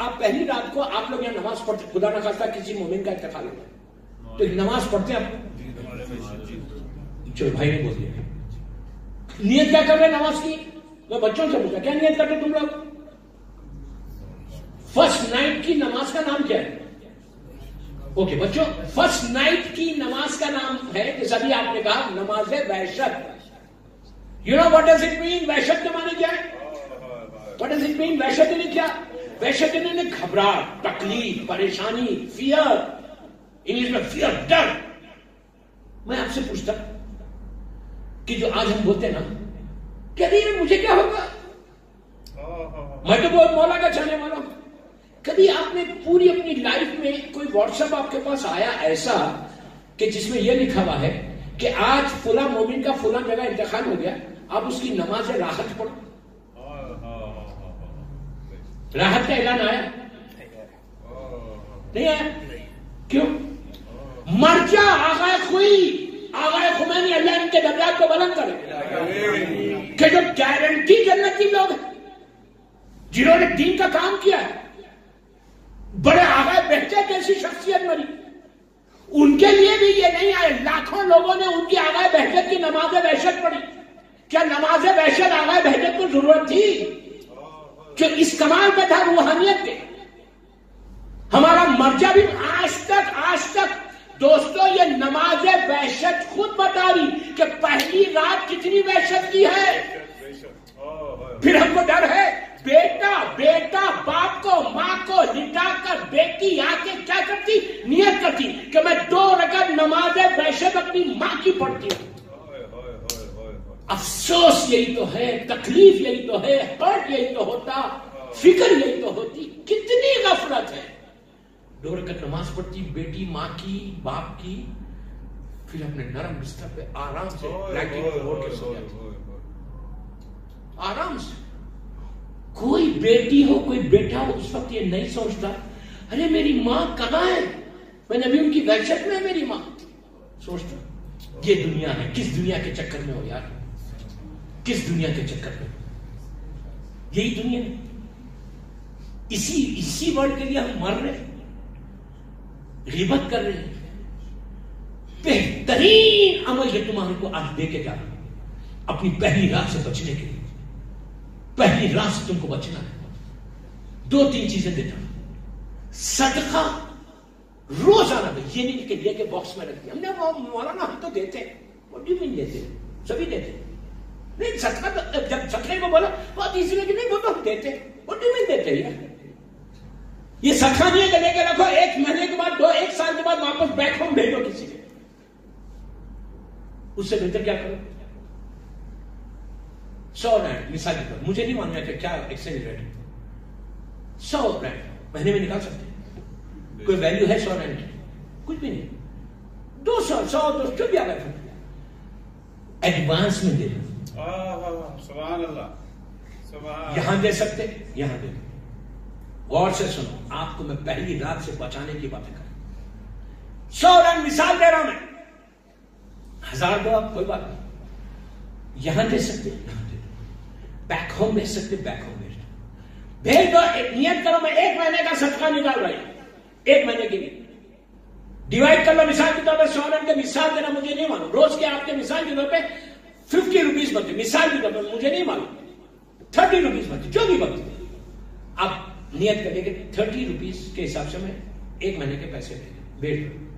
آپ پہلی رات کو آپ لوگ یہاں نماز پڑھتے، خدا نہ خواستہ کسی مومن کا انتقال ہوتا ہے تو نماز پڑھتے ہیں آپ؟ چلو بھائی نے بول دیا، نیت کیا کر رہے نماز کی؟ میں بچوں سے پوچھا کیا نیت کرتے تم لوگ؟ فرسٹ نائٹ کی نماز کا نام کیا ہے؟ اوکے بچوں، فرسٹ نائٹ کی نماز کا نام ہے جیسا بھی آپ نے کہا نماز وحشت۔ You know what does it mean? وحشت کے معنی کیا ہے؟ What does it mean? وحشت نے کیا؟ وحشت نے گھبراہٹ، تکلیف، پریشانی، فیئر، انگلش میں فیئر، ڈر۔ میں آپ سے پوچھتا کہ جو آج ہم بولتے ہیں نا کہ ارے مجھے کیا ہوگا، میں تو بہت مولا کا چاہنے والا ہوں۔ کبھی آپ نے پوری اپنی لائف میں کوئی واٹس ایپ آپ کے پاس آیا ایسا کہ جس میں یہ لکھا ہوا ہے کہ آج فلاں مومن کا فلاں جگہ انتقال ہو گیا، آپ اس کی نماز راحت پڑھو؟ راحت کا اعلان آیا؟ نہیں آیا؟ کیوں؟ مرجع آغا خوئی، آغا خمینی، اللہ ان کے درجات کو بلند کرے، کہ جو گارنٹی جنتی لوگ ہیں جنہوں نے دین کا کام کیا ہے، بڑے آغا بہجت جیسی شخصیت بنی، ان کے لیے بھی یہ نہیں آئے۔ لاکھوں لوگوں نے ان کی آغا بہجت کی نماز وحشت پڑھی۔ کیا نماز وحشت آغا بہجت کو ضرورت تھی؟ کہ اس کمال پہ تھا روحانیت کے۔ ہمارا مرجع بھی آج تک دوستو یہ نماز وحشت خود بتا رہی کہ پہلی رات کتنی وحشت کی ہے۔ پھر ہم کو ڈر ہے، بیٹا باپ کو ماں کو لٹا کر بیٹی آ کے کیا کرتی؟ نیت کرتی کہ میں 2 رکعت نماز وحشت اپنی ماں کی پڑھتی ہوں۔ افسوس یہی تو ہے، تکلیف یہی تو ہے، ہرٹ یہی تو ہوتا، فکر یہی تو ہوتی۔ کتنی غفلت ہے۔ 2 رکعت نماز پڑھتی بیٹی ماں کی، باپ کی، پھر اپنے نرم بستر پہ آرام سے بلینکٹ کو اوڑھ کے سو جاتی، آرام سے۔ کوئی بیٹی ہو کوئی بیٹا ہو اس وقت یہ نہیں سوچتا ارے میری ماں کہاں ہے، میں نے ابھی ان کی وحشت میں میری ماں سوچتا۔ یہ دنیا ہے، کس دنیا کے چکر میں ہو یار، کس دنیا کے چکر میں؟ یہی دنیا ہے، اسی ورڈ کے لیے ہم مر رہے ہیں، غیبت کر رہے ہیں۔ بہترین عمل یہ تمہارے کو آج دے کے جا رہا ہوں اپنی پہلی رات سے بچنے کے لیے۔ پہلی رات سے تم کو بچنا ہے، 2-3 چیزیں دیتا ہوں۔ صدقہ روزانہ دے، یہ نہیں کہ لے کے باکس میں رکھ دیا ہم نے، مولانا ہم تو دیتے ہیں، what do you mean دیتے ہیں؟ سبھی دیتے ہیں۔ نہیں صدقہ تو جب صدقے کو بولا بہت ایزی ہے کہ نہیں وہ تو ہم دیتے ہیں، what do you mean دیتے ہیں؟ یہ صدقہ نہیں ہے کہ لے کے رکھو 1 مہینے کے بعد 1 سال کے بعد واپس بیک ہوم بھیجو کسی کے۔ اس سے بہتر کیا کرو؟ 100 رینڈ مثال کے طور، مجھے نہیں معلوم ہے کہ کیا ایکسچینج ریٹ ہے، 100 رینڈ مہینے میں نکال سکتے ہیں؟ کوئی ویلیو ہے 100 رینڈ کی؟ کچھ بھی نہیں۔ 200 100 جو بھی آ گئے ایڈوانس میں دے دو۔ سبحان اللہ۔ یہاں دے سکتے، یہاں دے دو۔ غور سے سنو، آپ کو میں پہلی رات سے بچانے کی باتیں کر 100 رینڈ مثال دے رہا ہوں میں، 1000 دو آپ کوئی بات نہیں، یہاں دے سکتے یہاں دے دو، بیک ہوم بھیج سکتے بیک ہوم بھیج دو۔ نیت کرو میں 1 مہینے کا صدقہ نکال رہا ہوں، 1 مہینے کے لیے ڈیوائڈ کر لو۔ مثال کے طور پہ 100 رینڈ کے مثال دینا مجھے نہیں معلوم، روز کے آپ کے مثال کے طور پہ 50 روپیز بنتے، مثال کے طور پہ مجھے نہیں معلوم 30 روپیز بنتے، جو بھی بنتے آپ نیت کریں کہ 30 روپیز کے حساب سے میں 1 مہینے کے پیسے بھیج دوں۔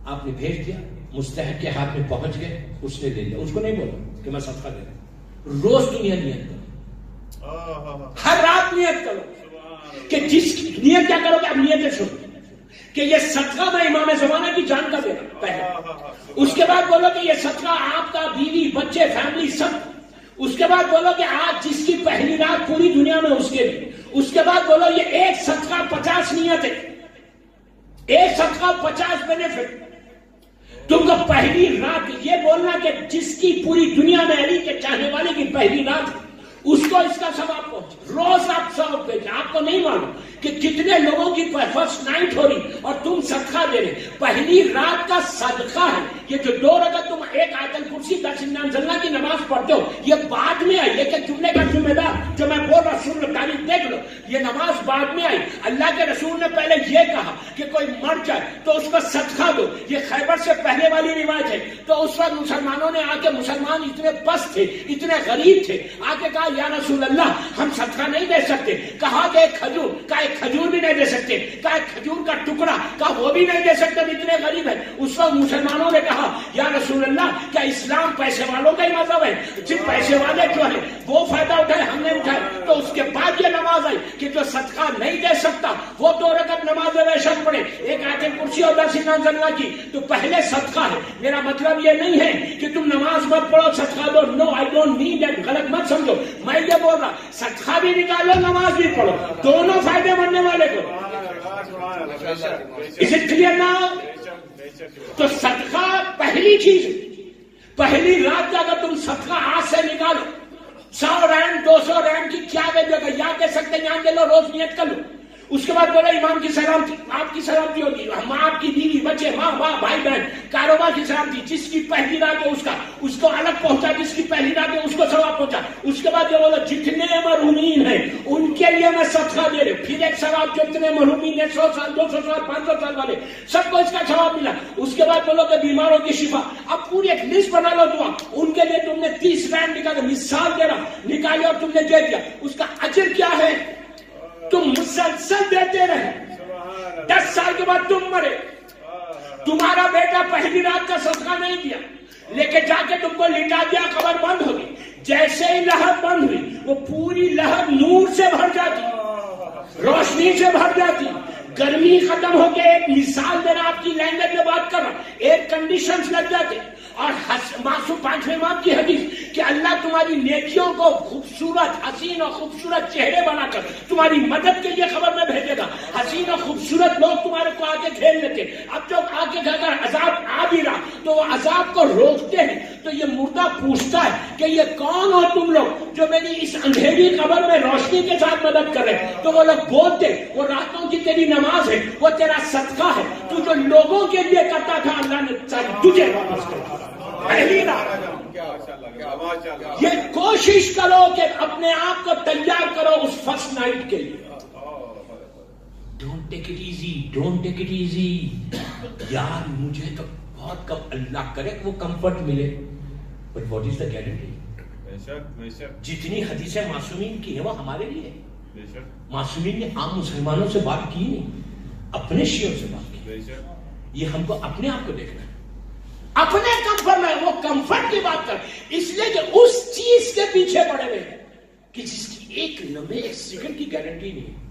آپ نے بھیج دیا، مستحق کے ہاتھ میں پہنچ گئے، اس نے دے دیا، اس کو نہیں بولا کہ میں صدقہ دے رہا ہوں۔ روز دنیا نیت کرو، ہر رات نیت کرو کہ جس نیت کیا کرو کہ آپ نیتیں سنو کہ یہ صدقہ میں امام زمانہ کی جان کا دے رہا ہوں پہلے، اس کے بعد بولو کہ یہ صدقہ آپ کا بیوی بچے فیملی سب، اس کے بعد بولو کہ آج جس کی پہلی رات پوری دنیا میں اس کے لیے، اس کے بعد بولو یہ 1 صدقہ 50 نیت ہے، 1 صدقہ 50 بینیفٹ۔ تم کو پہلی رات یہ بولنا کہ جس کی پوری دنیا میں علی کے چاہنے والے کی پہلی رات اس کو اس کا ثواب پہنچے. روز آپ ثواب بھیجیں. آپ کو نہیں معلوم کہ کتنے لوگوں کی فرسٹ نائٹ ہو رہی اور تم صدقہ دے رہے. پہلی رات کا صدقہ ہے یہ جو 2 رکعت تم ایک آیت الکرسی 10 انزلنا کی نماز پڑھتے ہو. یہ بعد میں آئی. یہ کہ جملے کا ذمہ دار جو میں بول رہا رسول تاریخ دیکھ لو. یہ نماز بعد میں آئی. اللہ کے رسول نے پہلے یہ کہا کہ کوئی مر جائے تو اس کو صدقہ دو. یہ خیبر سے پہلے والی روایت ہے. تو اس وقت مسلمانوں نے آ کے, مسلمان اتنے پست تھے, اتنے غریب تھے, آ کے کہا یا رسول اللہ ہم صدقہ نہیں دے سکتے. کہا کہ ایک کھجور, کہا ایک کھجور بھی نہیں دے سکتے. کہا ایک کھجور کا ٹکڑا, کہا وہ بھی نہیں دے سکتے, اتنے غریب ہے. اس وقت مسلمانوں نے کہا یا رسول اللہ کیا اسلام پیسے والوں کا ہی مذہب ہے؟ صرف پیسے والے جو ہے وہ فائدہ اٹھائے, ہم نے اٹھائے. تو اس کے بعد یہ نماز آئی کہ جو صدقہ نہیں دے سکتا وہ 2 رکعت نماز ویشت پڑھے, ایک آیت کرسی اور 10 انزلنا کی. تو پہلے صدقہ ہے. میرا مطلب یہ نہیں ہے کہ تم نماز مت پڑھو صدقہ دو. نو, آئی ڈونٹ نیڈ دیٹ. غلط مت سمجھو. میں یہ بول رہا صدقہ بھی نکالو نماز بھی پڑھو, دونوں فائدے مندنے والے کو. Is it clear now? تو صدقہ پہلی چیز, پہلی رات کا اگر تم صدقہ آج سے نکالو 100 رینڈ 200 رینڈ کی کیا ویلیو ہے, یاد دے سکتے یہاں دے لو, روز نیت کر لو. اس کے بعد بولے امام کی سلامتی, آپ کی سلامتی ہوگی, ماں آپ کی بیوی بچے, ماں باپ بھائی بہن, کاروبار کی سلامتی. جس کی پہلی رات ہے اس کو الگ پہنچا, جس کی پہلی رات ہے اس کو ثواب پہنچا. اس کے بعد یہ بولو جتنے مرحومین ہیں ان کے لیے میں صدقہ دے رہے. پھر ایک ثواب جو اتنے مرحومین ہیں 100 سال 200 سال 500 سال والے سب کو اس کا ثواب ملا. اس کے بعد بولو کہ بیماروں کی شفا. اب پوری ایک لسٹ بنا لو دعا, ان کے لیے تم نے 30 رینڈ نکالا, مثال دے رہا, نکالے اور تم نے دے دیا. اس کا اجر کیا ہے؟ تم مسلسل دیتے رہے, 10 سال کے بعد تم مرے, تمہارا بیٹا پہلی رات کا صدقہ نہیں دیا, لے کے جا کے تم کو لٹا دیا, قبر بند ہوگی. جیسے ہی لہر بند ہوئی وہ پوری لہر نور سے بھر جاتی, روشنی سے بھر جاتی, گرمی ختم ہو کے, ایک مثال دینا آپ کی لینگویج میں بات کر رہا, ایک کنڈیشنز لگ جاتے. اور معصوم 5ویں امام کی حدیث کہ اللہ تمہاری نیکیوں کو خوبصورت حسین اور خوبصورت چہرے بنا کر تمہاری مدد کے لیے خبر میں بھیجے گا. حسین اور خوبصورت لوگ تمہارے کو آگے گھیر لیتے. اب جو آگے گھر کر عذاب آ بھی رہا تو وہ عذاب کو روکتے ہیں. تو یہ مردہ پوچھتا ہے کہ یہ کون ہو تم لوگ جو میری اس اندھیری قبر میں روشنی کے ساتھ مدد کر رہے. تو وہ لوگ بولتے وہ راتوں کی تیری نماز ہے, وہ تیرا صدقہ ہے, تو جو لوگوں کے لیے کرتا تھا اللہ نے تجھے واپس کر دیا. پہلی رات یہ کوشش کرو کہ اپنے آپ کو تیار کرو اس فرسٹ نائٹ کے لیے. Don't take it easy, don't take it easy. یار مجھے تو بہت کم, اللہ کرے وہ کمفرٹ ملے, but what is the guarantee? جتنی حدیثیں معصومین کی ہیں وہ ہمارے لیے. معصومین نے عام مسلمانوں سے بات کی نہیں, اپنے شیعوں سے بات کی. یہ ہم کو اپنے آپ کو دیکھنا ہے, اپنے کمفرٹ میں. وہ کمفرٹ کی بات کر, اس لیے کہ اس چیز کے پیچھے پڑے ہوئے ہیں کہ جس کی ایک لمحے ایک سیکنڈ کی گارنٹی نہیں.